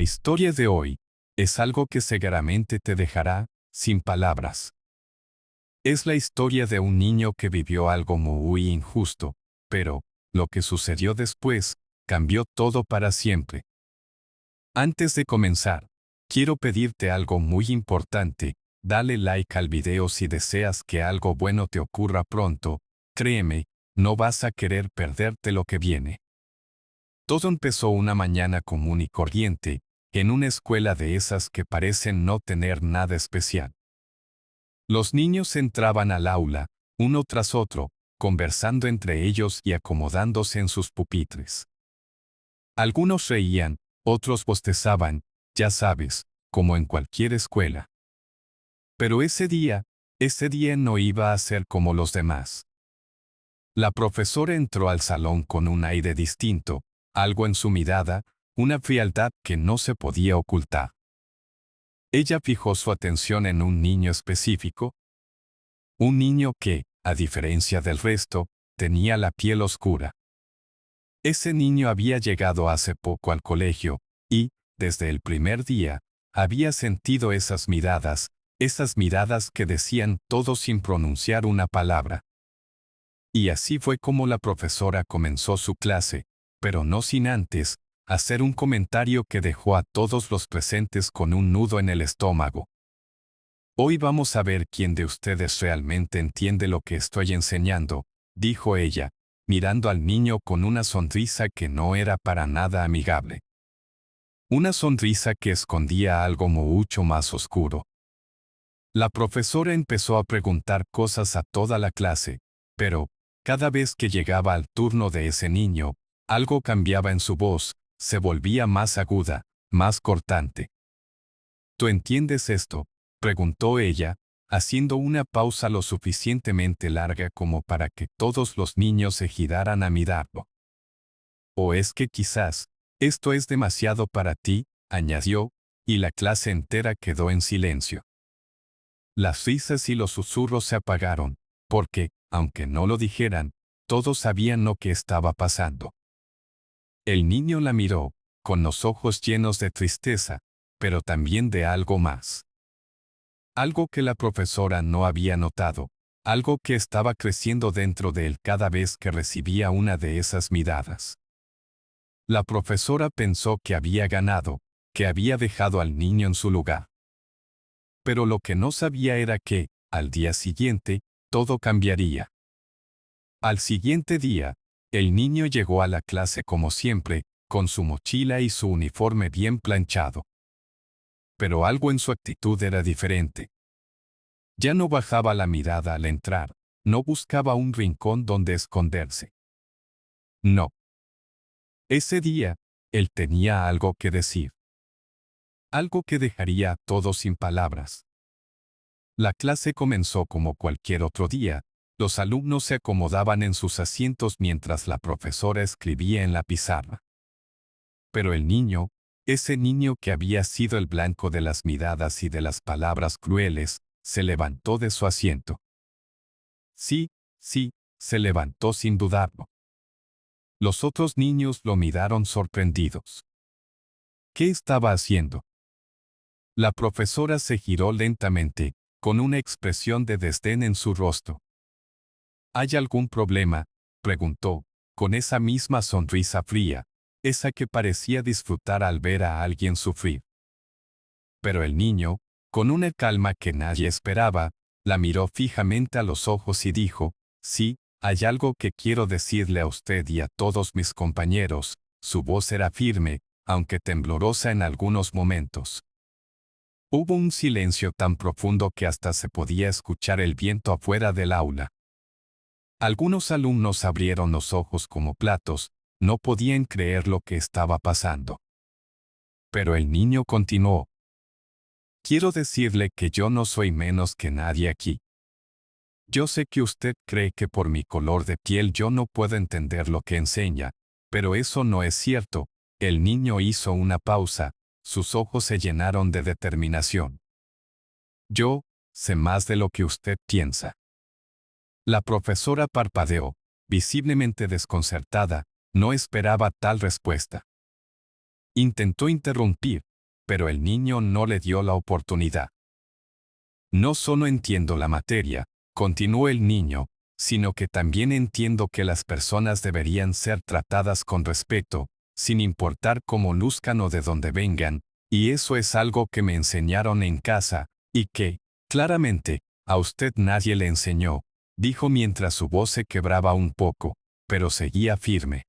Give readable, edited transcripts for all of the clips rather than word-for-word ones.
historia de hoy es algo que seguramente te dejará sin palabras. Es la historia de un niño que vivió algo muy injusto, pero lo que sucedió después cambió todo para siempre. Antes de comenzar, quiero pedirte algo muy importante. Dale like al video si deseas que algo bueno te ocurra pronto. Créeme, no vas a querer perderte lo que viene. Todo empezó una mañana común y corriente, en una escuela de esas que parecen no tener nada especial. Los niños entraban al aula, uno tras otro, conversando entre ellos y acomodándose en sus pupitres. Algunos reían, otros bostezaban, ya sabes, como en cualquier escuela. Pero ese día no iba a ser como los demás. La profesora entró al salón con un aire distinto, algo en su mirada, una frialdad que no se podía ocultar. Ella fijó su atención en un niño específico. Un niño que, a diferencia del resto, tenía la piel oscura. Ese niño había llegado hace poco al colegio, y, desde el primer día, había sentido esas miradas que decían todo sin pronunciar una palabra. Y así fue como la profesora comenzó su clase, pero no sin antes hacer un comentario que dejó a todos los presentes con un nudo en el estómago. Hoy vamos a ver quién de ustedes realmente entiende lo que estoy enseñando, dijo ella, mirando al niño con una sonrisa que no era para nada amigable. Una sonrisa que escondía algo mucho más oscuro. La profesora empezó a preguntar cosas a toda la clase, pero, cada vez que llegaba al turno de ese niño, algo cambiaba en su voz, se volvía más aguda, más cortante. ¿Tú entiendes esto?, preguntó ella, haciendo una pausa lo suficientemente larga como para que todos los niños se giraran a mirarlo. ¿O es que quizás, esto es demasiado para ti?, añadió, y la clase entera quedó en silencio. Las risas y los susurros se apagaron, porque, aunque no lo dijeran, todos sabían lo que estaba pasando. El niño la miró, con los ojos llenos de tristeza, pero también de algo más. Algo que la profesora no había notado, algo que estaba creciendo dentro de él cada vez que recibía una de esas miradas. La profesora pensó que había ganado, que había dejado al niño en su lugar. Pero lo que no sabía era que, al día siguiente, todo cambiaría. Al siguiente día, el niño llegó a la clase como siempre, con su mochila y su uniforme bien planchado. Pero algo en su actitud era diferente. Ya no bajaba la mirada al entrar, no buscaba un rincón donde esconderse. No. Ese día, él tenía algo que decir. Algo que dejaría a todos sin palabras. La clase comenzó como cualquier otro día. Los alumnos se acomodaban en sus asientos mientras la profesora escribía en la pizarra. Pero el niño, ese niño que había sido el blanco de las miradas y de las palabras crueles, se levantó de su asiento. Sí, se levantó sin dudarlo. Los otros niños lo miraron sorprendidos. ¿Qué estaba haciendo? La profesora se giró lentamente, con una expresión de desdén en su rostro. ¿Hay algún problema?, preguntó, con esa misma sonrisa fría, esa que parecía disfrutar al ver a alguien sufrir. Pero el niño, con una calma que nadie esperaba, la miró fijamente a los ojos y dijo, sí, hay algo que quiero decirle a usted y a todos mis compañeros. Su voz era firme, aunque temblorosa en algunos momentos. Hubo un silencio tan profundo que hasta se podía escuchar el viento afuera del aula. Algunos alumnos abrieron los ojos como platos, no podían creer lo que estaba pasando. Pero el niño continuó. Quiero decirle que yo no soy menos que nadie aquí. Yo sé que usted cree que por mi color de piel yo no puedo entender lo que enseña, pero eso no es cierto. El niño hizo una pausa, sus ojos se llenaron de determinación. Yo sé más de lo que usted piensa. La profesora parpadeó, visiblemente desconcertada, no esperaba tal respuesta. Intentó interrumpir, pero el niño no le dio la oportunidad. No solo entiendo la materia, continuó el niño, sino que también entiendo que las personas deberían ser tratadas con respeto, sin importar cómo luzcan o de dónde vengan, y eso es algo que me enseñaron en casa, y que, claramente, a usted nadie le enseñó, dijo mientras su voz se quebraba un poco, pero seguía firme.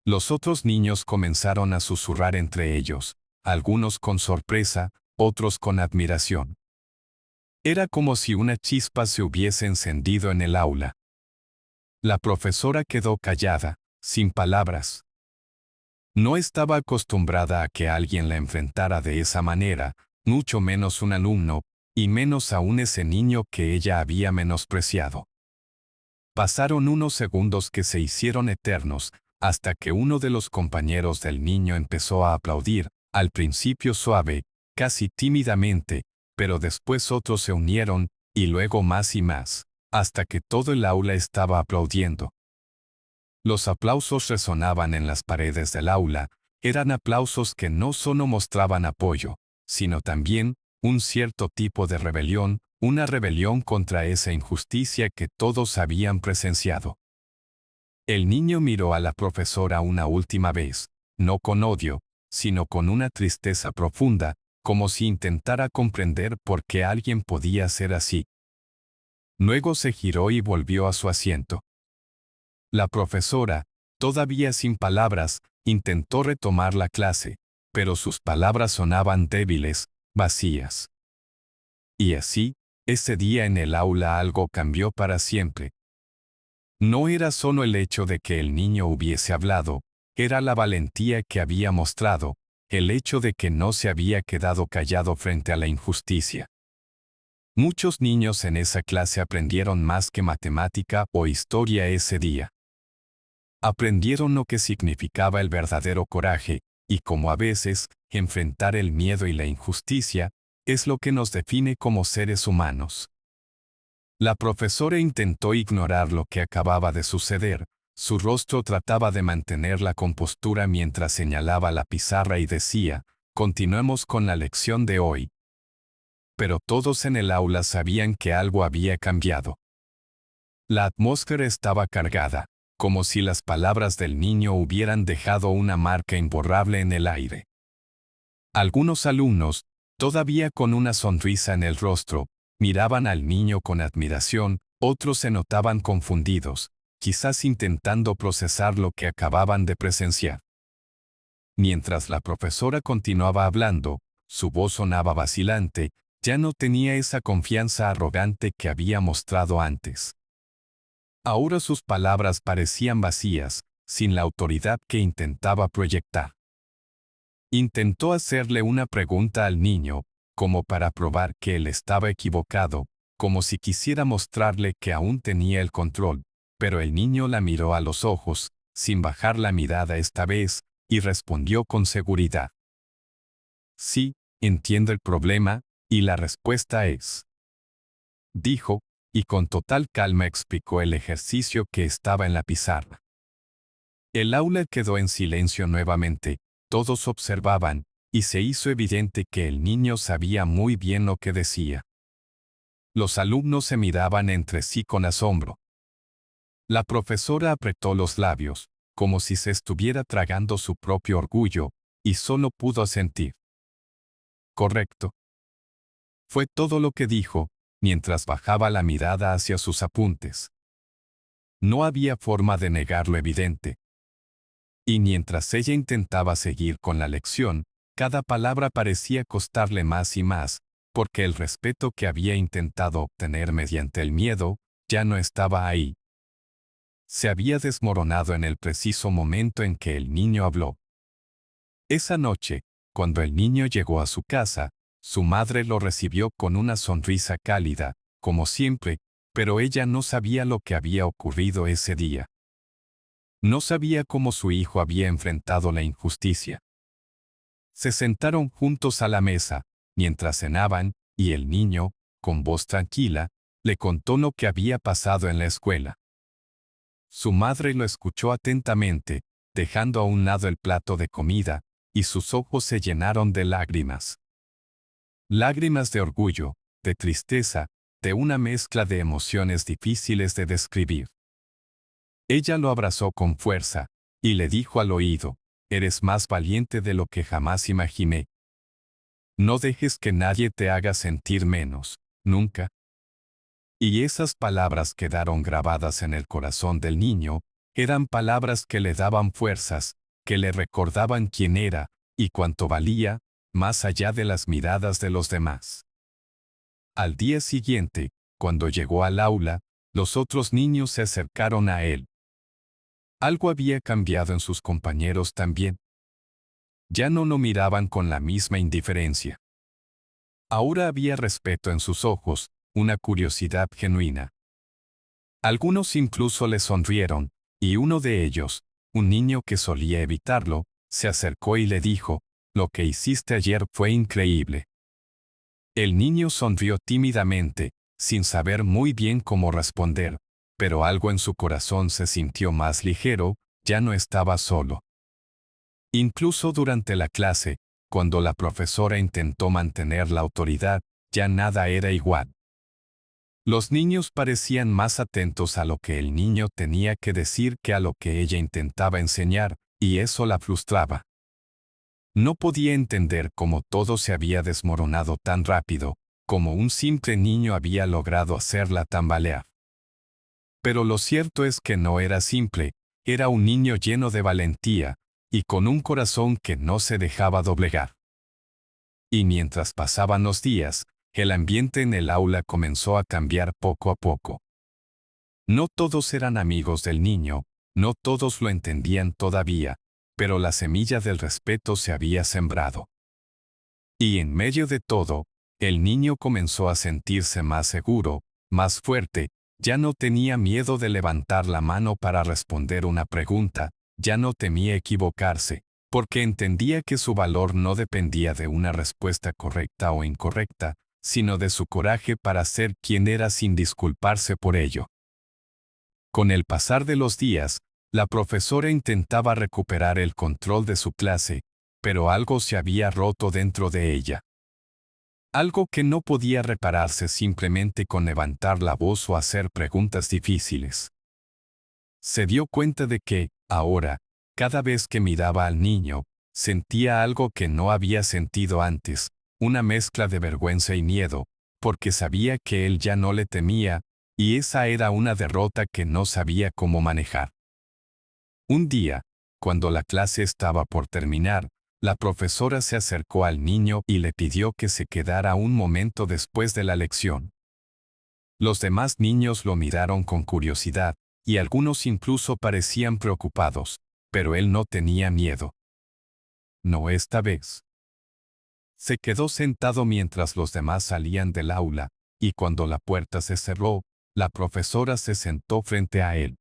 Los otros niños comenzaron a susurrar entre ellos, algunos con sorpresa, otros con admiración. Era como si una chispa se hubiese encendido en el aula. La profesora quedó callada, sin palabras. No estaba acostumbrada a que alguien la enfrentara de esa manera, mucho menos un alumno, y menos aún ese niño que ella había menospreciado. Pasaron unos segundos que se hicieron eternos, hasta que uno de los compañeros del niño empezó a aplaudir, al principio suave, casi tímidamente, pero después otros se unieron, y luego más y más, hasta que todo el aula estaba aplaudiendo. Los aplausos resonaban en las paredes del aula, eran aplausos que no solo mostraban apoyo, sino también un cierto tipo de rebelión, una rebelión contra esa injusticia que todos habían presenciado. El niño miró a la profesora una última vez, no con odio, sino con una tristeza profunda, como si intentara comprender por qué alguien podía ser así. Luego se giró y volvió a su asiento. La profesora, todavía sin palabras, intentó retomar la clase, pero sus palabras sonaban débiles, vacías. Y así, ese día en el aula algo cambió para siempre. No era solo el hecho de que el niño hubiese hablado, era la valentía que había mostrado, el hecho de que no se había quedado callado frente a la injusticia. Muchos niños en esa clase aprendieron más que matemática o historia ese día. Aprendieron lo que significaba el verdadero coraje, y como a veces, enfrentar el miedo y la injusticia, es lo que nos define como seres humanos. La profesora intentó ignorar lo que acababa de suceder, su rostro trataba de mantener la compostura mientras señalaba la pizarra y decía, continuemos con la lección de hoy. Pero todos en el aula sabían que algo había cambiado. La atmósfera estaba cargada, como si las palabras del niño hubieran dejado una marca imborrable en el aire. Algunos alumnos, todavía con una sonrisa en el rostro, miraban al niño con admiración, otros se notaban confundidos, quizás intentando procesar lo que acababan de presenciar. Mientras la profesora continuaba hablando, su voz sonaba vacilante, ya no tenía esa confianza arrogante que había mostrado antes. Ahora sus palabras parecían vacías, sin la autoridad que intentaba proyectar. Intentó hacerle una pregunta al niño, como para probar que él estaba equivocado, como si quisiera mostrarle que aún tenía el control, pero el niño la miró a los ojos, sin bajar la mirada esta vez, y respondió con seguridad. Sí, entiendo el problema, y la respuesta es. Dijo, y con total calma explicó el ejercicio que estaba en la pizarra. El aula quedó en silencio nuevamente, todos observaban, y se hizo evidente que el niño sabía muy bien lo que decía. Los alumnos se miraban entre sí con asombro. La profesora apretó los labios, como si se estuviera tragando su propio orgullo, y solo pudo asentir. Correcto. Fue todo lo que dijo, mientras bajaba la mirada hacia sus apuntes. No había forma de negar lo evidente. Y mientras ella intentaba seguir con la lección, cada palabra parecía costarle más y más, porque el respeto que había intentado obtener mediante el miedo, ya no estaba ahí. Se había desmoronado en el preciso momento en que el niño habló. Esa noche, cuando el niño llegó a su casa, su madre lo recibió con una sonrisa cálida, como siempre, pero ella no sabía lo que había ocurrido ese día. No sabía cómo su hijo había enfrentado la injusticia. Se sentaron juntos a la mesa, mientras cenaban, y el niño, con voz tranquila, le contó lo que había pasado en la escuela. Su madre lo escuchó atentamente, dejando a un lado el plato de comida, y sus ojos se llenaron de lágrimas. Lágrimas de orgullo, de tristeza, de una mezcla de emociones difíciles de describir. Ella lo abrazó con fuerza, y le dijo al oído, «Eres más valiente de lo que jamás imaginé. No dejes que nadie te haga sentir menos, nunca». Y esas palabras quedaron grabadas en el corazón del niño, eran palabras que le daban fuerzas, que le recordaban quién era, y cuánto valía, más allá de las miradas de los demás. Al día siguiente, cuando llegó al aula, los otros niños se acercaron a él. Algo había cambiado en sus compañeros también. Ya no lo miraban con la misma indiferencia. Ahora había respeto en sus ojos, una curiosidad genuina. Algunos incluso le sonrieron, y uno de ellos, un niño que solía evitarlo, se acercó y le dijo, «Lo que hiciste ayer fue increíble». El niño sonrió tímidamente, sin saber muy bien cómo responder, pero algo en su corazón se sintió más ligero, ya no estaba solo. Incluso durante la clase, cuando la profesora intentó mantener la autoridad, ya nada era igual. Los niños parecían más atentos a lo que el niño tenía que decir que a lo que ella intentaba enseñar, y eso la frustraba. No podía entender cómo todo se había desmoronado tan rápido, como un simple niño había logrado hacerla tambalear. Pero lo cierto es que no era simple, era un niño lleno de valentía, y con un corazón que no se dejaba doblegar. Y mientras pasaban los días, el ambiente en el aula comenzó a cambiar poco a poco. No todos eran amigos del niño, no todos lo entendían todavía, pero la semilla del respeto se había sembrado. Y en medio de todo, el niño comenzó a sentirse más seguro, más fuerte, ya no tenía miedo de levantar la mano para responder una pregunta, ya no temía equivocarse, porque entendía que su valor no dependía de una respuesta correcta o incorrecta, sino de su coraje para ser quien era sin disculparse por ello. Con el pasar de los días, la profesora intentaba recuperar el control de su clase, pero algo se había roto dentro de ella. Algo que no podía repararse simplemente con levantar la voz o hacer preguntas difíciles. Se dio cuenta de que, ahora, cada vez que miraba al niño, sentía algo que no había sentido antes, una mezcla de vergüenza y miedo, porque sabía que él ya no le temía, y esa era una derrota que no sabía cómo manejar. Un día, cuando la clase estaba por terminar, la profesora se acercó al niño y le pidió que se quedara un momento después de la lección. Los demás niños lo miraron con curiosidad, y algunos incluso parecían preocupados, pero él no tenía miedo. No esta vez. Se quedó sentado mientras los demás salían del aula, y cuando la puerta se cerró, la profesora se sentó frente a él.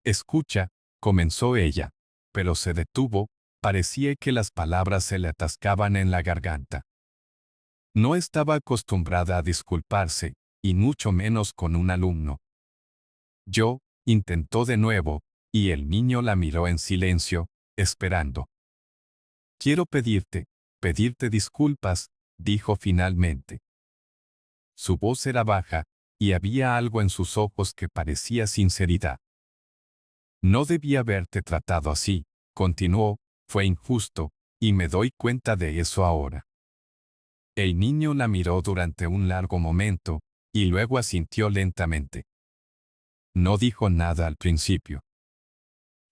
«Escucha», comenzó ella, pero se detuvo, parecía que las palabras se le atascaban en la garganta. No estaba acostumbrada a disculparse, y mucho menos con un alumno. «Yo», intentó de nuevo, y el niño la miró en silencio, esperando. «Quiero pedirte disculpas», dijo finalmente. Su voz era baja, y había algo en sus ojos que parecía sinceridad. «No debía haberte tratado así», continuó, «fue injusto, y me doy cuenta de eso ahora». El niño la miró durante un largo momento, y luego asintió lentamente. No dijo nada al principio.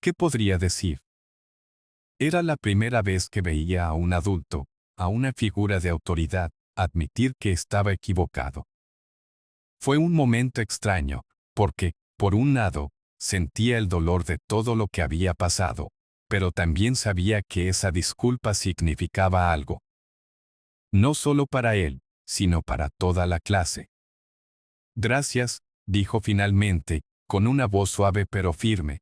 ¿Qué podría decir? Era la primera vez que veía a un adulto, a una figura de autoridad, admitir que estaba equivocado. Fue un momento extraño, porque, por un lado, sentía el dolor de todo lo que había pasado, pero también sabía que esa disculpa significaba algo. No solo para él, sino para toda la clase. «Gracias», dijo finalmente, con una voz suave pero firme.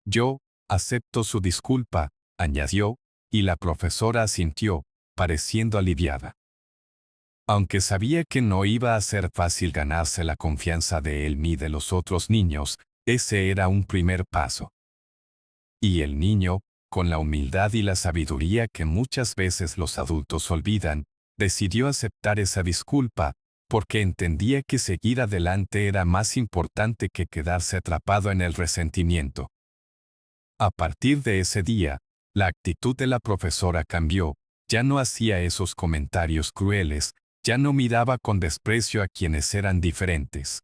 «Yo acepto su disculpa», añadió, y la profesora asintió, pareciendo aliviada. Aunque sabía que no iba a ser fácil ganarse la confianza de él ni de los otros niños, ese era un primer paso. Y el niño, con la humildad y la sabiduría que muchas veces los adultos olvidan, decidió aceptar esa disculpa, porque entendía que seguir adelante era más importante que quedarse atrapado en el resentimiento. A partir de ese día, la actitud de la profesora cambió, ya no hacía esos comentarios crueles, ya no miraba con desprecio a quienes eran diferentes.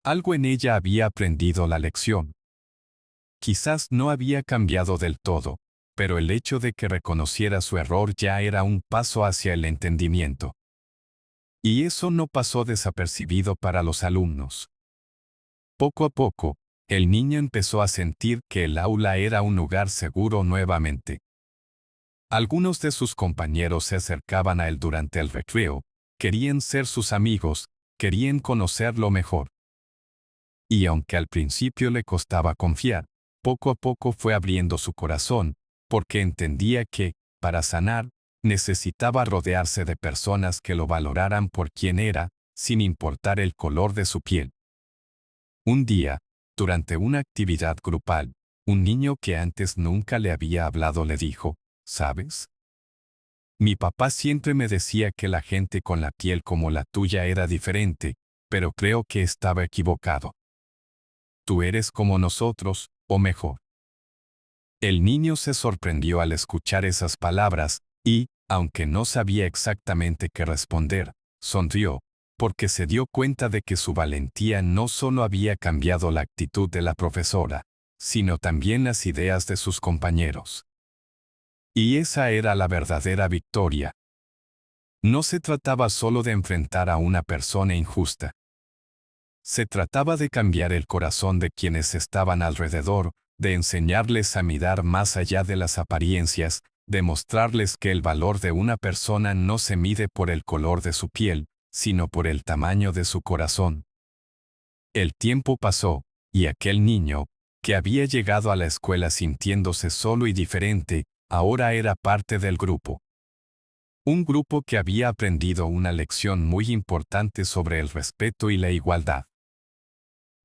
Algo en ella había aprendido la lección. Quizás no había cambiado del todo, pero el hecho de que reconociera su error ya era un paso hacia el entendimiento. Y eso no pasó desapercibido para los alumnos. Poco a poco, el niño empezó a sentir que el aula era un lugar seguro nuevamente. Algunos de sus compañeros se acercaban a él durante el recreo, querían ser sus amigos, querían conocerlo mejor. Y aunque al principio le costaba confiar, poco a poco fue abriendo su corazón, porque entendía que, para sanar, necesitaba rodearse de personas que lo valoraran por quien era, sin importar el color de su piel. Un día, durante una actividad grupal, un niño que antes nunca le había hablado le dijo, ¿sabes? Mi papá siempre me decía que la gente con la piel como la tuya era diferente, pero creo que estaba equivocado. Tú eres como nosotros, o mejor. El niño se sorprendió al escuchar esas palabras, y, aunque no sabía exactamente qué responder, sonrió, porque se dio cuenta de que su valentía no solo había cambiado la actitud de la profesora, sino también las ideas de sus compañeros. Y esa era la verdadera victoria. No se trataba solo de enfrentar a una persona injusta. Se trataba de cambiar el corazón de quienes estaban alrededor, de enseñarles a mirar más allá de las apariencias, de mostrarles que el valor de una persona no se mide por el color de su piel, sino por el tamaño de su corazón. El tiempo pasó, y aquel niño, que había llegado a la escuela sintiéndose solo y diferente, ahora era parte del grupo. Un grupo que había aprendido una lección muy importante sobre el respeto y la igualdad.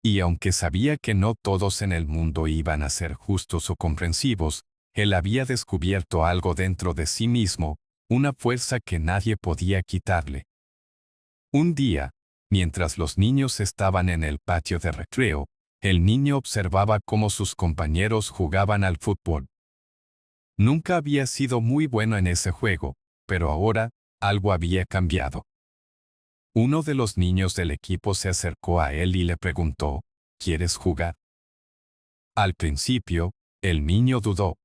Y aunque sabía que no todos en el mundo iban a ser justos o comprensivos, él había descubierto algo dentro de sí mismo, una fuerza que nadie podía quitarle. Un día, mientras los niños estaban en el patio de recreo, el niño observaba cómo sus compañeros jugaban al fútbol. Nunca había sido muy bueno en ese juego, pero ahora, algo había cambiado. Uno de los niños del equipo se acercó a él y le preguntó, ¿quieres jugar? Al principio, el niño dudó.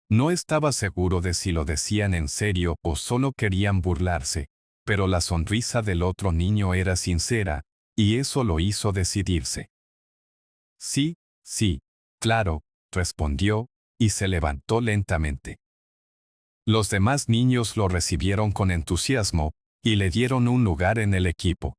No estaba seguro de si lo decían en serio o solo querían burlarse, pero la sonrisa del otro niño era sincera, y eso lo hizo decidirse. Sí, sí, claro, respondió, y se levantó lentamente. Los demás niños lo recibieron con entusiasmo, y le dieron un lugar en el equipo.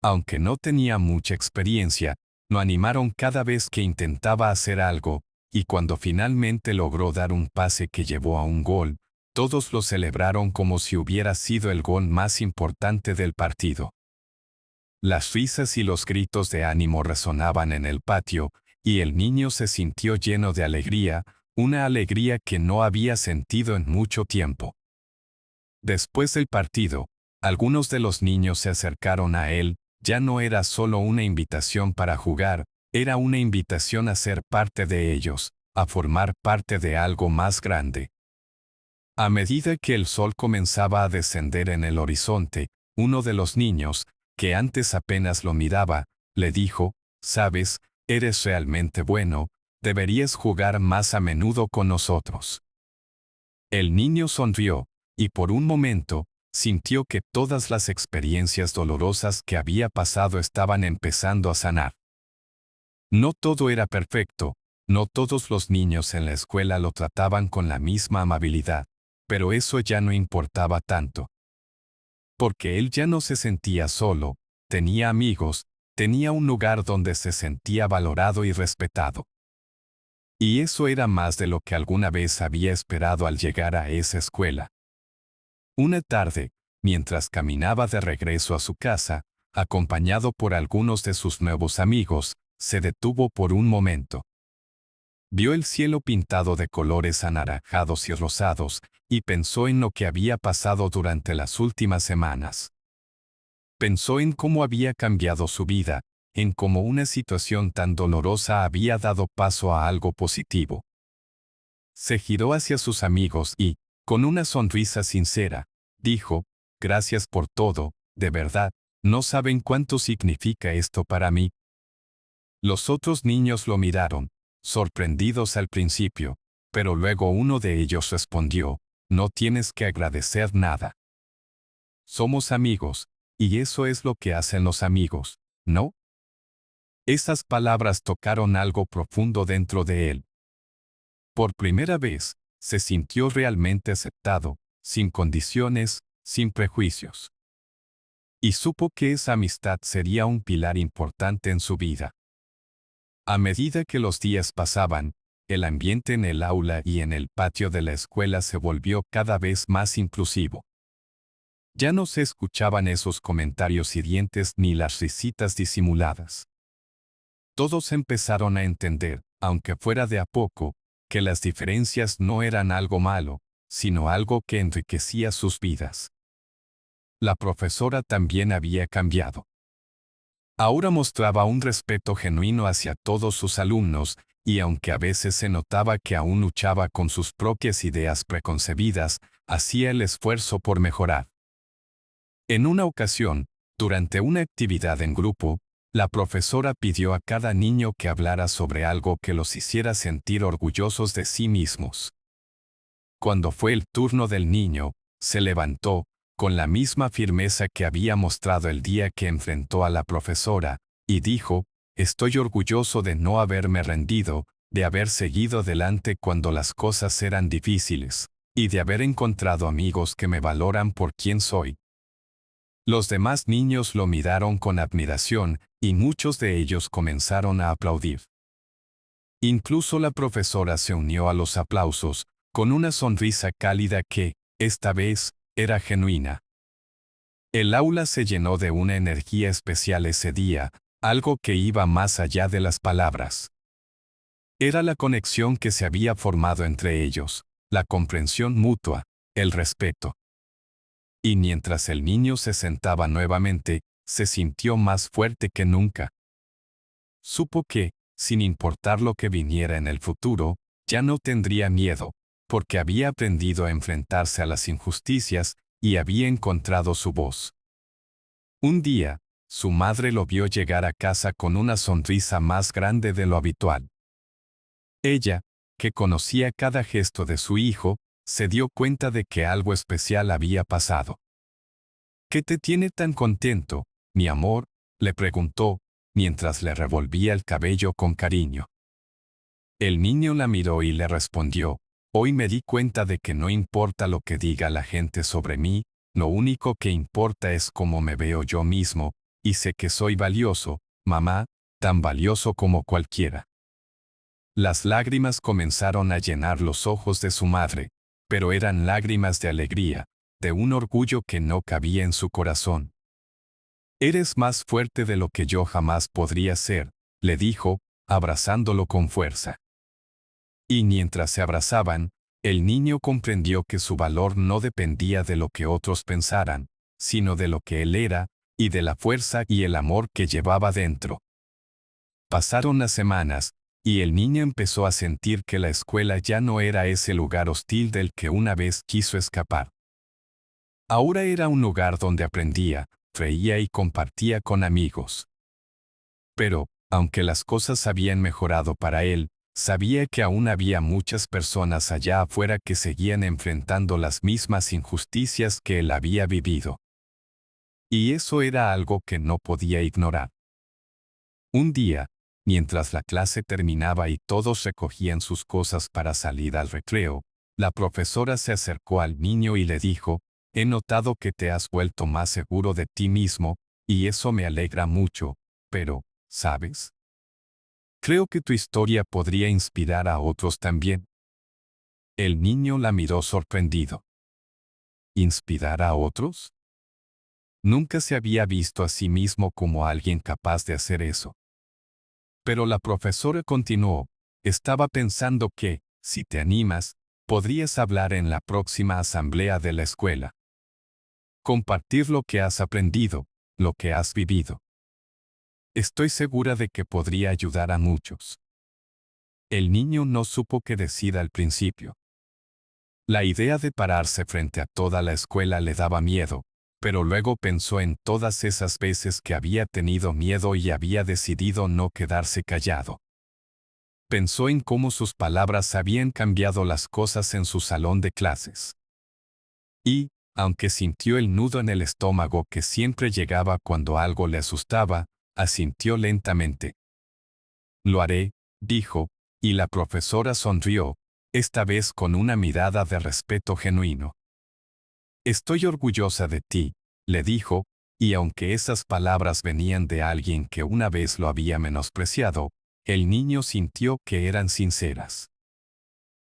Aunque no tenía mucha experiencia, lo animaron cada vez que intentaba hacer algo, y cuando finalmente logró dar un pase que llevó a un gol, todos lo celebraron como si hubiera sido el gol más importante del partido. Las risas y los gritos de ánimo resonaban en el patio, y el niño se sintió lleno de alegría, una alegría que no había sentido en mucho tiempo. Después del partido, algunos de los niños se acercaron a él, ya no era solo una invitación para jugar, era una invitación a ser parte de ellos, a formar parte de algo más grande. A medida que el sol comenzaba a descender en el horizonte, uno de los niños, que antes apenas lo miraba, le dijo, «Sabes, eres realmente bueno, deberías jugar más a menudo con nosotros». El niño sonrió, y por un momento, sintió que todas las experiencias dolorosas que había pasado estaban empezando a sanar. No todo era perfecto, no todos los niños en la escuela lo trataban con la misma amabilidad, pero eso ya no importaba tanto. Porque él ya no se sentía solo, tenía amigos, tenía un lugar donde se sentía valorado y respetado. Y eso era más de lo que alguna vez había esperado al llegar a esa escuela. Una tarde, mientras caminaba de regreso a su casa, acompañado por algunos de sus nuevos amigos, se detuvo por un momento. Vio el cielo pintado de colores anaranjados y rosados, y pensó en lo que había pasado durante las últimas semanas. Pensó en cómo había cambiado su vida, en cómo una situación tan dolorosa había dado paso a algo positivo. Se giró hacia sus amigos y, con una sonrisa sincera, dijo, «Gracias por todo, de verdad, no saben cuánto significa esto para mí». Los otros niños lo miraron, sorprendidos al principio, pero luego uno de ellos respondió, «No tienes que agradecer nada. Somos amigos, y eso es lo que hacen los amigos, ¿no?». Esas palabras tocaron algo profundo dentro de él. Por primera vez, se sintió realmente aceptado, sin condiciones, sin prejuicios. Y supo que esa amistad sería un pilar importante en su vida. A medida que los días pasaban, el ambiente en el aula y en el patio de la escuela se volvió cada vez más inclusivo. Ya no se escuchaban esos comentarios hirientes ni las risitas disimuladas. Todos empezaron a entender, aunque fuera de a poco, que las diferencias no eran algo malo, sino algo que enriquecía sus vidas. La profesora también había cambiado. Ahora mostraba un respeto genuino hacia todos sus alumnos, y aunque a veces se notaba que aún luchaba con sus propias ideas preconcebidas, hacía el esfuerzo por mejorar. En una ocasión, durante una actividad en grupo, la profesora pidió a cada niño que hablara sobre algo que los hiciera sentir orgullosos de sí mismos. Cuando fue el turno del niño, se levantó, con la misma firmeza que había mostrado el día que enfrentó a la profesora, y dijo, «Estoy orgulloso de no haberme rendido, de haber seguido adelante cuando las cosas eran difíciles, y de haber encontrado amigos que me valoran por quien soy». Los demás niños lo miraron con admiración, y muchos de ellos comenzaron a aplaudir. Incluso la profesora se unió a los aplausos, con una sonrisa cálida que, esta vez, era genuina. El aula se llenó de una energía especial ese día, algo que iba más allá de las palabras. Era la conexión que se había formado entre ellos, la comprensión mutua, el respeto. Y mientras el niño se sentaba nuevamente, se sintió más fuerte que nunca. Supo que, sin importar lo que viniera en el futuro, ya no tendría miedo, porque había aprendido a enfrentarse a las injusticias y había encontrado su voz. Un día, su madre lo vio llegar a casa con una sonrisa más grande de lo habitual. Ella, que conocía cada gesto de su hijo, se dio cuenta de que algo especial había pasado. «¿Qué te tiene tan contento, mi amor?», le preguntó, mientras le revolvía el cabello con cariño. El niño la miró y le respondió, «Hoy me di cuenta de que no importa lo que diga la gente sobre mí, lo único que importa es cómo me veo yo mismo, y sé que soy valioso, mamá, tan valioso como cualquiera». Las lágrimas comenzaron a llenar los ojos de su madre, pero eran lágrimas de alegría, de un orgullo que no cabía en su corazón. «Eres más fuerte de lo que yo jamás podría ser», le dijo, abrazándolo con fuerza. Y mientras se abrazaban, el niño comprendió que su valor no dependía de lo que otros pensaran, sino de lo que él era, y de la fuerza y el amor que llevaba dentro. Pasaron las semanas, y el niño empezó a sentir que la escuela ya no era ese lugar hostil del que una vez quiso escapar. Ahora era un lugar donde aprendía, reía y compartía con amigos. Pero, aunque las cosas habían mejorado para él, sabía que aún había muchas personas allá afuera que seguían enfrentando las mismas injusticias que él había vivido. Y eso era algo que no podía ignorar. Un día, mientras la clase terminaba y todos recogían sus cosas para salir al recreo, la profesora se acercó al niño y le dijo, «He notado que te has vuelto más seguro de ti mismo, y eso me alegra mucho, pero, ¿sabes? Creo que tu historia podría inspirar a otros también». El niño la miró sorprendido. ¿Inspirar a otros? Nunca se había visto a sí mismo como alguien capaz de hacer eso. Pero la profesora continuó, estaba pensando que, si te animas, podrías hablar en la próxima asamblea de la escuela. Compartir lo que has aprendido, lo que has vivido. Estoy segura de que podría ayudar a muchos. El niño no supo qué decir al principio. La idea de pararse frente a toda la escuela le daba miedo, pero luego pensó en todas esas veces que había tenido miedo y había decidido no quedarse callado. Pensó en cómo sus palabras habían cambiado las cosas en su salón de clases. Y, aunque sintió el nudo en el estómago que siempre llegaba cuando algo le asustaba, asintió lentamente. Lo haré, dijo, y la profesora sonrió, esta vez con una mirada de respeto genuino. Estoy orgullosa de ti, le dijo, y aunque esas palabras venían de alguien que una vez lo había menospreciado, el niño sintió que eran sinceras.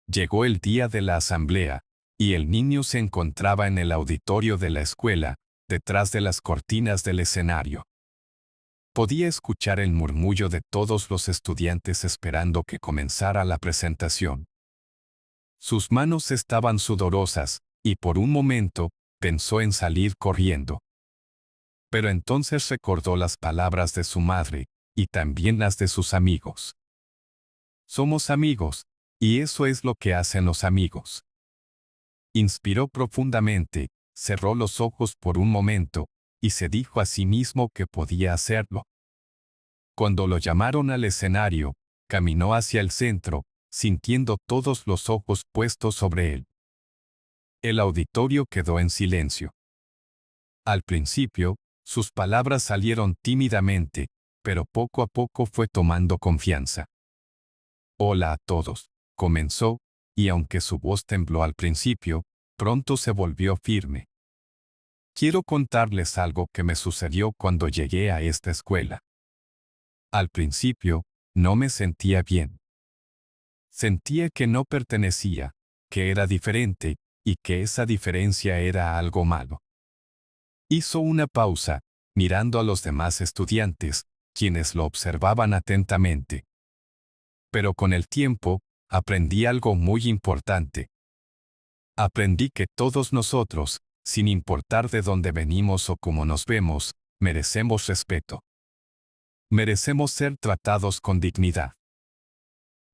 Llegó el día de la asamblea, y el niño se encontraba en el auditorio de la escuela, detrás de las cortinas del escenario. Podía escuchar el murmullo de todos los estudiantes esperando que comenzara la presentación. Sus manos estaban sudorosas, y por un momento, pensó en salir corriendo. Pero entonces recordó las palabras de su madre, y también las de sus amigos. Somos amigos, y eso es lo que hacen los amigos. Inspiró profundamente, cerró los ojos por un momento, y se dijo a sí mismo que podía hacerlo. Cuando lo llamaron al escenario, caminó hacia el centro, sintiendo todos los ojos puestos sobre él. El auditorio quedó en silencio. Al principio, sus palabras salieron tímidamente, pero poco a poco fue tomando confianza. Hola a todos, comenzó, y aunque su voz tembló al principio, pronto se volvió firme. Quiero contarles algo que me sucedió cuando llegué a esta escuela. Al principio, no me sentía bien. Sentía que no pertenecía, que era diferente, y que esa diferencia era algo malo. Hizo una pausa, mirando a los demás estudiantes, quienes lo observaban atentamente. Pero con el tiempo, aprendí algo muy importante. Aprendí que todos nosotros, sin importar de dónde venimos o cómo nos vemos, merecemos respeto. Merecemos ser tratados con dignidad.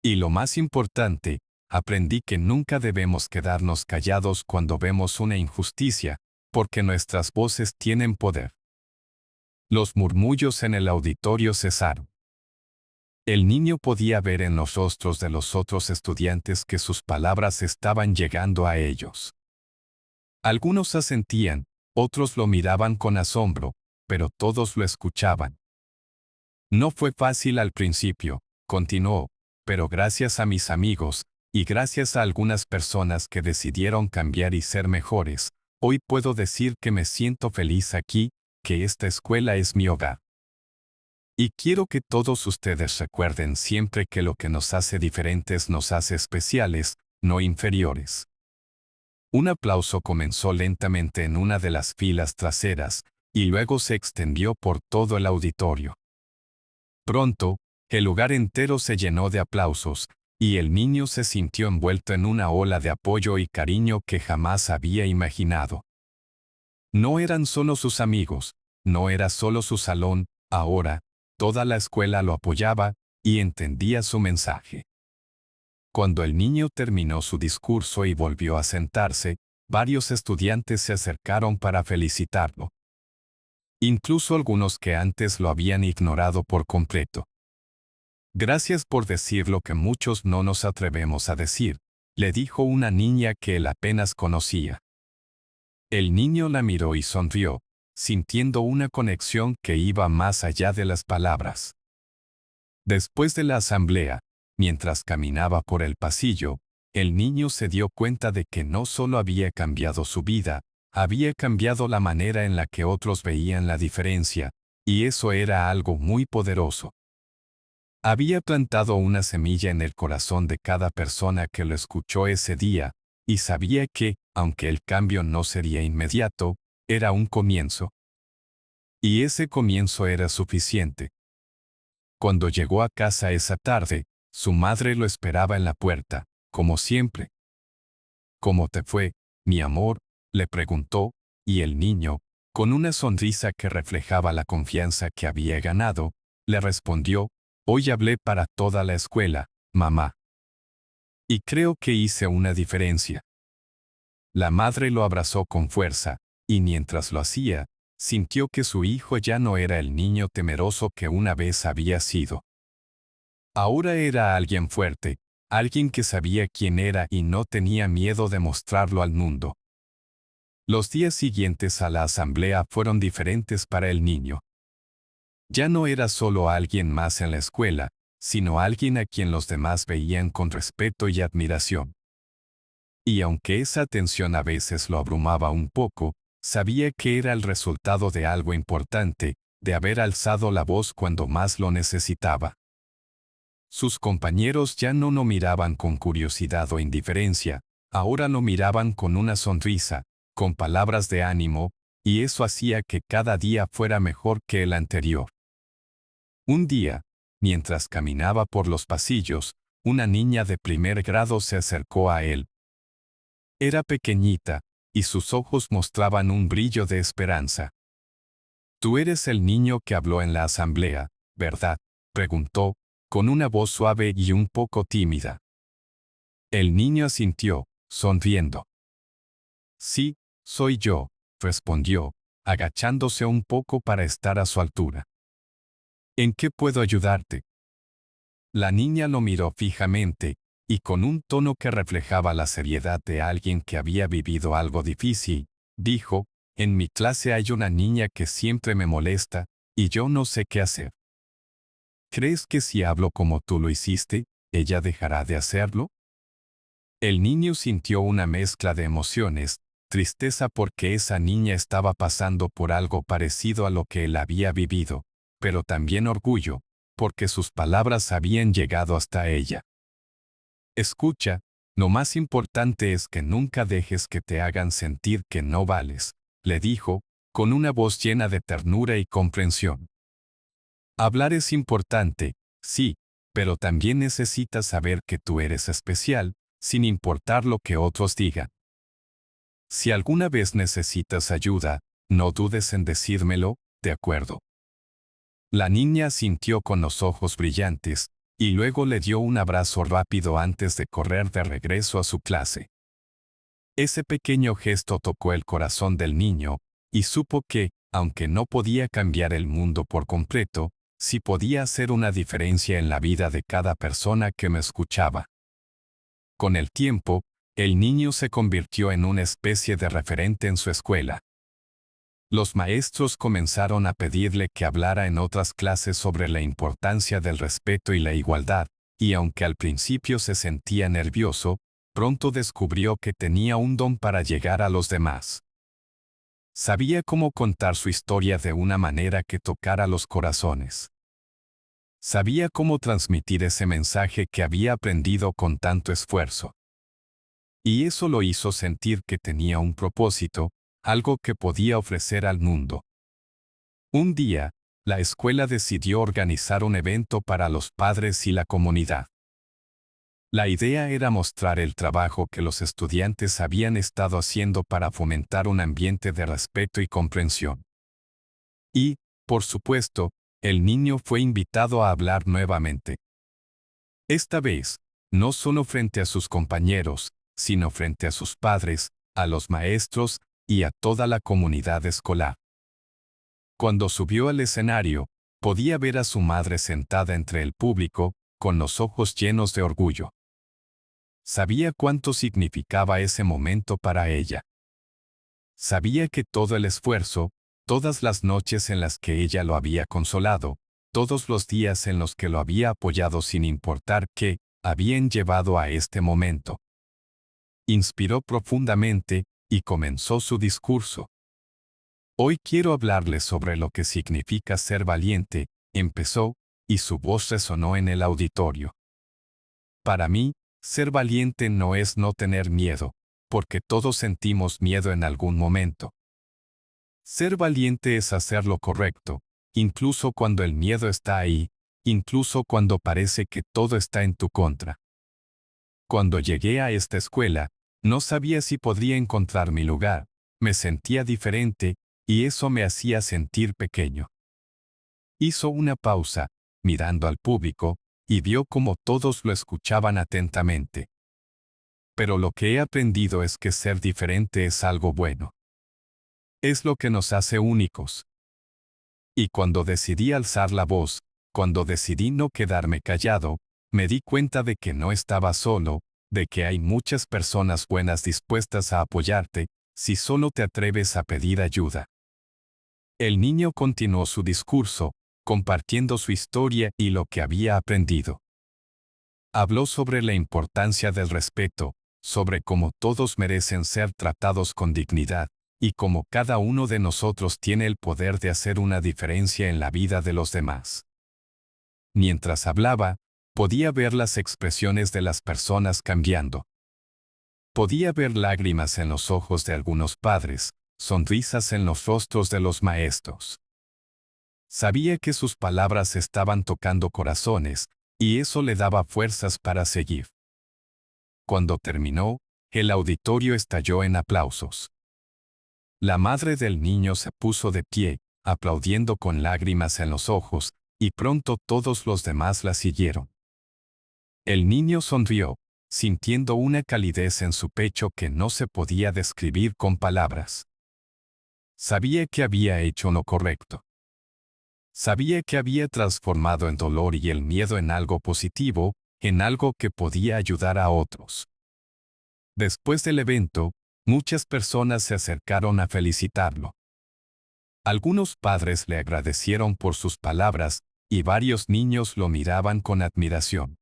Y lo más importante, aprendí que nunca debemos quedarnos callados cuando vemos una injusticia, porque nuestras voces tienen poder. Los murmullos en el auditorio cesaron. El niño podía ver en los rostros de los otros estudiantes que sus palabras estaban llegando a ellos. Algunos asentían, otros lo miraban con asombro, pero todos lo escuchaban. No fue fácil al principio, continuó, pero gracias a mis amigos, y gracias a algunas personas que decidieron cambiar y ser mejores, hoy puedo decir que me siento feliz aquí, que esta escuela es mi hogar. Y quiero que todos ustedes recuerden siempre que lo que nos hace diferentes nos hace especiales, no inferiores. Un aplauso comenzó lentamente en una de las filas traseras, y luego se extendió por todo el auditorio. Pronto, el lugar entero se llenó de aplausos, y el niño se sintió envuelto en una ola de apoyo y cariño que jamás había imaginado. No eran solo sus amigos, no era solo su salón, ahora, toda la escuela lo apoyaba, y entendía su mensaje. Cuando el niño terminó su discurso y volvió a sentarse, varios estudiantes se acercaron para felicitarlo. Incluso algunos que antes lo habían ignorado por completo. Gracias por decir lo que muchos no nos atrevemos a decir, le dijo una niña que él apenas conocía. El niño la miró y sonrió, sintiendo una conexión que iba más allá de las palabras. Después de la asamblea, mientras caminaba por el pasillo, el niño se dio cuenta de que no solo había cambiado su vida, había cambiado la manera en la que otros veían la diferencia, y eso era algo muy poderoso. Había plantado una semilla en el corazón de cada persona que lo escuchó ese día, y sabía que, aunque el cambio no sería inmediato, era un comienzo. Y ese comienzo era suficiente. Cuando llegó a casa esa tarde, Su madre lo esperaba en la puerta, como siempre. ¿Cómo te fue, mi amor?, le preguntó, y el niño, con una sonrisa que reflejaba la confianza que había ganado, le respondió: hoy hablé para toda la escuela, mamá. Y creo que hice una diferencia. La madre lo abrazó con fuerza, y mientras lo hacía, sintió que su hijo ya no era el niño temeroso que una vez había sido. Ahora era alguien fuerte, alguien que sabía quién era y no tenía miedo de mostrarlo al mundo. Los días siguientes a la asamblea fueron diferentes para el niño. Ya no era solo alguien más en la escuela, sino alguien a quien los demás veían con respeto y admiración. Y aunque esa atención a veces lo abrumaba un poco, sabía que era el resultado de algo importante, de haber alzado la voz cuando más lo necesitaba. Sus compañeros ya no lo miraban con curiosidad o indiferencia, ahora lo miraban con una sonrisa, con palabras de ánimo, y eso hacía que cada día fuera mejor que el anterior. Un día, mientras caminaba por los pasillos, una niña de primer grado se acercó a él. Era pequeñita, y sus ojos mostraban un brillo de esperanza. «Tú eres el niño que habló en la asamblea, ¿verdad?», preguntó, con una voz suave y un poco tímida. El niño asintió, sonriendo. «Sí, soy yo», respondió, agachándose un poco para estar a su altura. «¿En qué puedo ayudarte?». La niña lo miró fijamente, y con un tono que reflejaba la seriedad de alguien que había vivido algo difícil, dijo: «En mi clase hay una niña que siempre me molesta, y yo no sé qué hacer. ¿Crees que si hablo como tú lo hiciste, ella dejará de hacerlo?». El niño sintió una mezcla de emociones, tristeza porque esa niña estaba pasando por algo parecido a lo que él había vivido, pero también orgullo, porque sus palabras habían llegado hasta ella. «Escucha, lo más importante es que nunca dejes que te hagan sentir que no vales», le dijo, con una voz llena de ternura y comprensión. «Hablar es importante, sí, pero también necesitas saber que tú eres especial, sin importar lo que otros digan. Si alguna vez necesitas ayuda, no dudes en decírmelo, ¿de acuerdo?». La niña asintió con los ojos brillantes, y luego le dio un abrazo rápido antes de correr de regreso a su clase. Ese pequeño gesto tocó el corazón del niño, y supo que, aunque no podía cambiar el mundo por completo, sí podía hacer una diferencia en la vida de cada persona que me escuchaba. Con el tiempo, el niño se convirtió en una especie de referente en su escuela. Los maestros comenzaron a pedirle que hablara en otras clases sobre la importancia del respeto y la igualdad, y aunque al principio se sentía nervioso, pronto descubrió que tenía un don para llegar a los demás. Sabía cómo contar su historia de una manera que tocara los corazones. Sabía cómo transmitir ese mensaje que había aprendido con tanto esfuerzo. Y eso lo hizo sentir que tenía un propósito, algo que podía ofrecer al mundo. Un día, la escuela decidió organizar un evento para los padres y la comunidad. La idea era mostrar el trabajo que los estudiantes habían estado haciendo para fomentar un ambiente de respeto y comprensión. Y, por supuesto, el niño fue invitado a hablar nuevamente. Esta vez, no solo frente a sus compañeros, sino frente a sus padres, a los maestros y a toda la comunidad escolar. Cuando subió al escenario, podía ver a su madre sentada entre el público, con los ojos llenos de orgullo. Sabía cuánto significaba ese momento para ella. Sabía que todo el esfuerzo, todas las noches en las que ella lo había consolado, todos los días en los que lo había apoyado sin importar qué, habían llevado a este momento. Inspiró profundamente, y comenzó su discurso. «Hoy quiero hablarles sobre lo que significa ser valiente», empezó, y su voz resonó en el auditorio. «Para mí, ser valiente no es no tener miedo, porque todos sentimos miedo en algún momento. Ser valiente es hacer lo correcto, incluso cuando el miedo está ahí, incluso cuando parece que todo está en tu contra. Cuando llegué a esta escuela, no sabía si podría encontrar mi lugar, me sentía diferente, y eso me hacía sentir pequeño. Hizo una pausa, mirando al público, y vio cómo todos lo escuchaban atentamente. Pero lo que he aprendido es que ser diferente es algo bueno. Es lo que nos hace únicos. Y cuando decidí alzar la voz, cuando decidí no quedarme callado, me di cuenta de que no estaba solo, de que hay muchas personas buenas dispuestas a apoyarte, si solo te atreves a pedir ayuda. El niño continuó su discurso, compartiendo su historia y lo que había aprendido. Habló sobre la importancia del respeto, sobre cómo todos merecen ser tratados con dignidad, y cómo cada uno de nosotros tiene el poder de hacer una diferencia en la vida de los demás. Mientras hablaba, podía ver las expresiones de las personas cambiando. Podía ver lágrimas en los ojos de algunos padres, sonrisas en los rostros de los maestros. Sabía que sus palabras estaban tocando corazones, y eso le daba fuerzas para seguir. Cuando terminó, el auditorio estalló en aplausos. La madre del niño se puso de pie, aplaudiendo con lágrimas en los ojos, y pronto todos los demás la siguieron. El niño sonrió, sintiendo una calidez en su pecho que no se podía describir con palabras. Sabía que había hecho lo correcto. Sabía que había transformado el dolor y el miedo en algo positivo, en algo que podía ayudar a otros. Después del evento, muchas personas se acercaron a felicitarlo. Algunos padres le agradecieron por sus palabras, y varios niños lo miraban con admiración.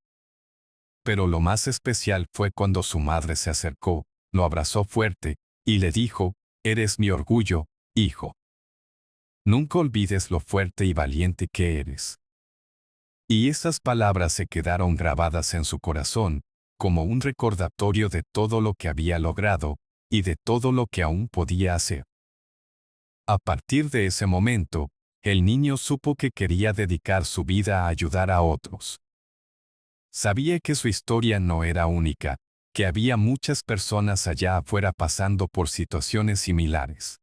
Pero lo más especial fue cuando su madre se acercó, lo abrazó fuerte, y le dijo, «Eres mi orgullo, hijo. Nunca olvides lo fuerte y valiente que eres». Y esas palabras se quedaron grabadas en su corazón, como un recordatorio de todo lo que había logrado, y de todo lo que aún podía hacer. A partir de ese momento, el niño supo que quería dedicar su vida a ayudar a otros. Sabía que su historia no era única, que había muchas personas allá afuera pasando por situaciones similares.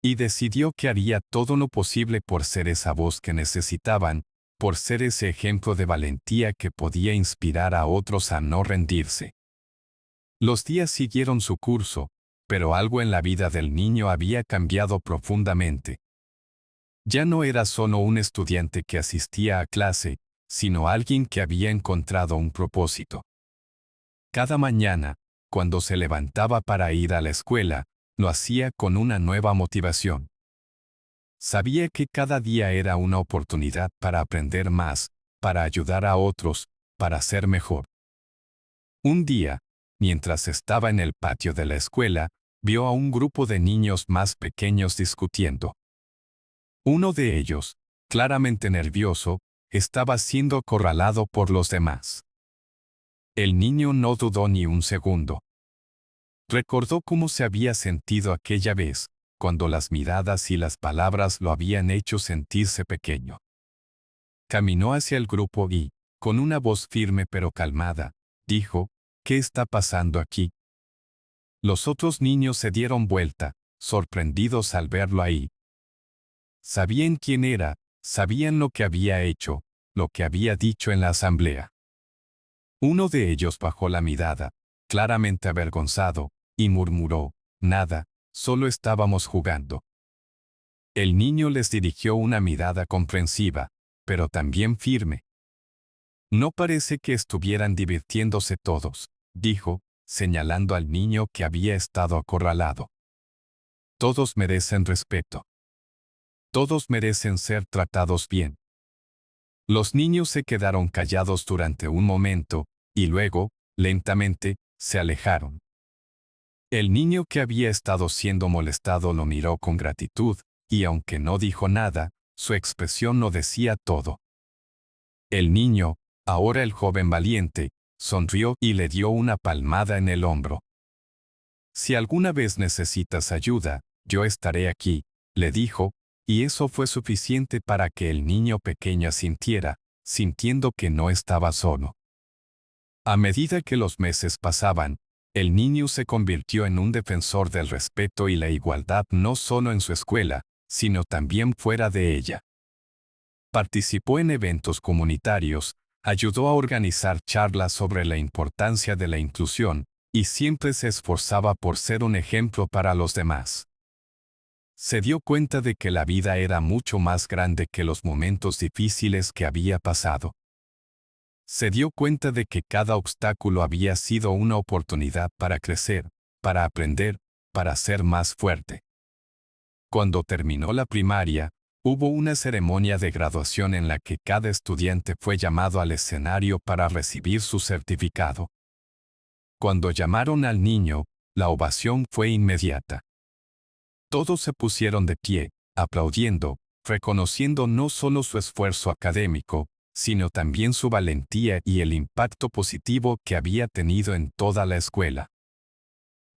Y decidió que haría todo lo posible por ser esa voz que necesitaban, por ser ese ejemplo de valentía que podía inspirar a otros a no rendirse. Los días siguieron su curso, pero algo en la vida del niño había cambiado profundamente. Ya no era solo un estudiante que asistía a clase, sino alguien que había encontrado un propósito. Cada mañana, cuando se levantaba para ir a la escuela, lo hacía con una nueva motivación. Sabía que cada día era una oportunidad para aprender más, para ayudar a otros, para ser mejor. Un día, mientras estaba en el patio de la escuela, vio a un grupo de niños más pequeños discutiendo. Uno de ellos, claramente nervioso, estaba siendo acorralado por los demás. El niño no dudó ni un segundo. Recordó cómo se había sentido aquella vez, cuando las miradas y las palabras lo habían hecho sentirse pequeño. Caminó hacia el grupo y, con una voz firme pero calmada, dijo, «¿Qué está pasando aquí?». Los otros niños se dieron vuelta, sorprendidos al verlo ahí. Sabían quién era, sabían lo que había hecho, lo que había dicho en la asamblea. Uno de ellos bajó la mirada, claramente avergonzado, y murmuró, «Nada, solo estábamos jugando». El niño les dirigió una mirada comprensiva, pero también firme. «No parece que estuvieran divirtiéndose todos», dijo, señalando al niño que había estado acorralado. «Todos merecen respeto. Todos merecen ser tratados bien». Los niños se quedaron callados durante un momento, y luego, lentamente, se alejaron. El niño que había estado siendo molestado lo miró con gratitud, y aunque no dijo nada, su expresión lo decía todo. El niño, ahora el joven valiente, sonrió y le dio una palmada en el hombro. «Si alguna vez necesitas ayuda, yo estaré aquí», le dijo, y eso fue suficiente para que el niño pequeño asintiera, sintiendo que no estaba solo. A medida que los meses pasaban, el niño se convirtió en un defensor del respeto y la igualdad no solo en su escuela, sino también fuera de ella. Participó en eventos comunitarios, ayudó a organizar charlas sobre la importancia de la inclusión, y siempre se esforzaba por ser un ejemplo para los demás. Se dio cuenta de que la vida era mucho más grande que los momentos difíciles que había pasado. Se dio cuenta de que cada obstáculo había sido una oportunidad para crecer, para aprender, para ser más fuerte. Cuando terminó la primaria, hubo una ceremonia de graduación en la que cada estudiante fue llamado al escenario para recibir su certificado. Cuando llamaron al niño, la ovación fue inmediata. Todos se pusieron de pie, aplaudiendo, reconociendo no solo su esfuerzo académico, sino también su valentía y el impacto positivo que había tenido en toda la escuela.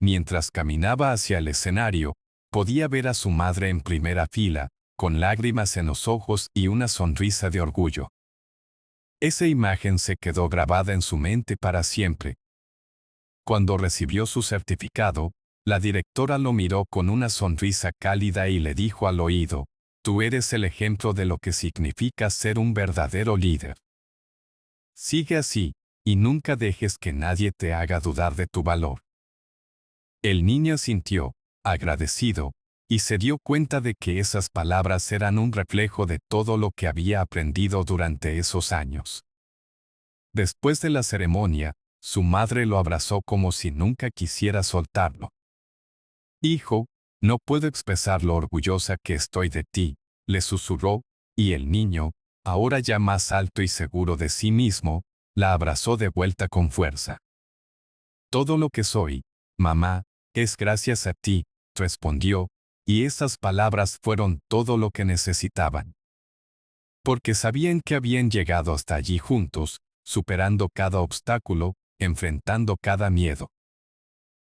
Mientras caminaba hacia el escenario, podía ver a su madre en primera fila, con lágrimas en los ojos y una sonrisa de orgullo. Esa imagen se quedó grabada en su mente para siempre. Cuando recibió su certificado, la directora lo miró con una sonrisa cálida y le dijo al oído: «Tú eres el ejemplo de lo que significa ser un verdadero líder. Sigue así, y nunca dejes que nadie te haga dudar de tu valor». El niño sintió, agradecido, y se dio cuenta de que esas palabras eran un reflejo de todo lo que había aprendido durante esos años. Después de la ceremonia, su madre lo abrazó como si nunca quisiera soltarlo. «Hijo, no puedo expresar lo orgullosa que estoy de ti», le susurró, y el niño, ahora ya más alto y seguro de sí mismo, la abrazó de vuelta con fuerza. «Todo lo que soy, mamá, es gracias a ti», respondió, y esas palabras fueron todo lo que necesitaban. Porque sabían que habían llegado hasta allí juntos, superando cada obstáculo, enfrentando cada miedo.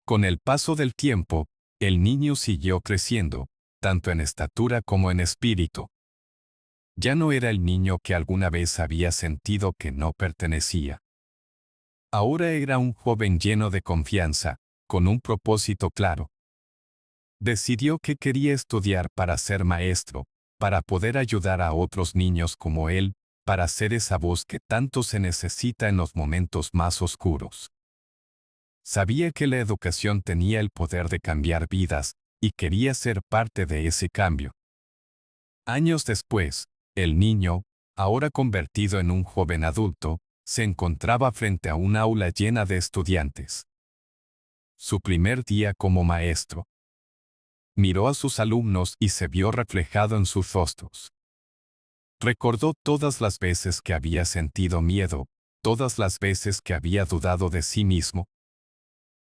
Con el paso del tiempo, el niño siguió creciendo, tanto en estatura como en espíritu. Ya no era el niño que alguna vez había sentido que no pertenecía. Ahora era un joven lleno de confianza, con un propósito claro. Decidió que quería estudiar para ser maestro, para poder ayudar a otros niños como él, para ser esa voz que tanto se necesita en los momentos más oscuros. Sabía que la educación tenía el poder de cambiar vidas, y quería ser parte de ese cambio. Años después, el niño, ahora convertido en un joven adulto, se encontraba frente a un aula llena de estudiantes. Su primer día como maestro. Miró a sus alumnos y se vio reflejado en sus rostros. Recordó todas las veces que había sentido miedo, todas las veces que había dudado de sí mismo.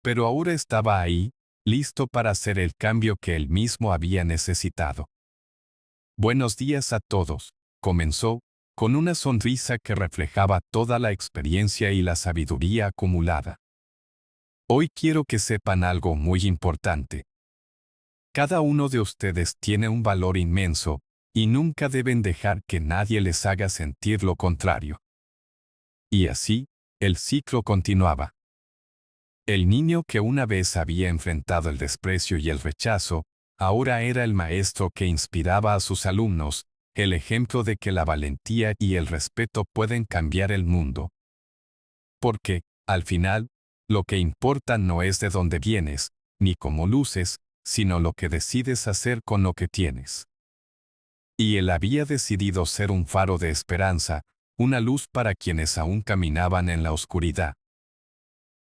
Pero ahora estaba ahí, listo para hacer el cambio que él mismo había necesitado. «Buenos días a todos», comenzó, con una sonrisa que reflejaba toda la experiencia y la sabiduría acumulada. «Hoy quiero que sepan algo muy importante. Cada uno de ustedes tiene un valor inmenso, y nunca deben dejar que nadie les haga sentir lo contrario». Y así, el ciclo continuaba. El niño que una vez había enfrentado el desprecio y el rechazo, ahora era el maestro que inspiraba a sus alumnos, el ejemplo de que la valentía y el respeto pueden cambiar el mundo. Porque, al final, lo que importa no es de dónde vienes, ni cómo luces, sino lo que decides hacer con lo que tienes. Y él había decidido ser un faro de esperanza, una luz para quienes aún caminaban en la oscuridad.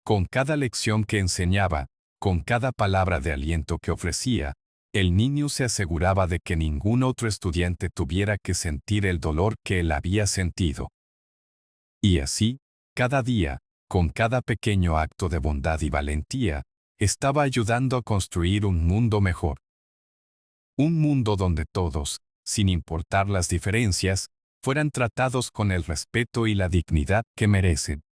Con cada lección que enseñaba, con cada palabra de aliento que ofrecía, el niño se aseguraba de que ningún otro estudiante tuviera que sentir el dolor que él había sentido. Y así, cada día, con cada pequeño acto de bondad y valentía, estaba ayudando a construir un mundo mejor. Un mundo donde todos, sin importar las diferencias, fueran tratados con el respeto y la dignidad que merecen.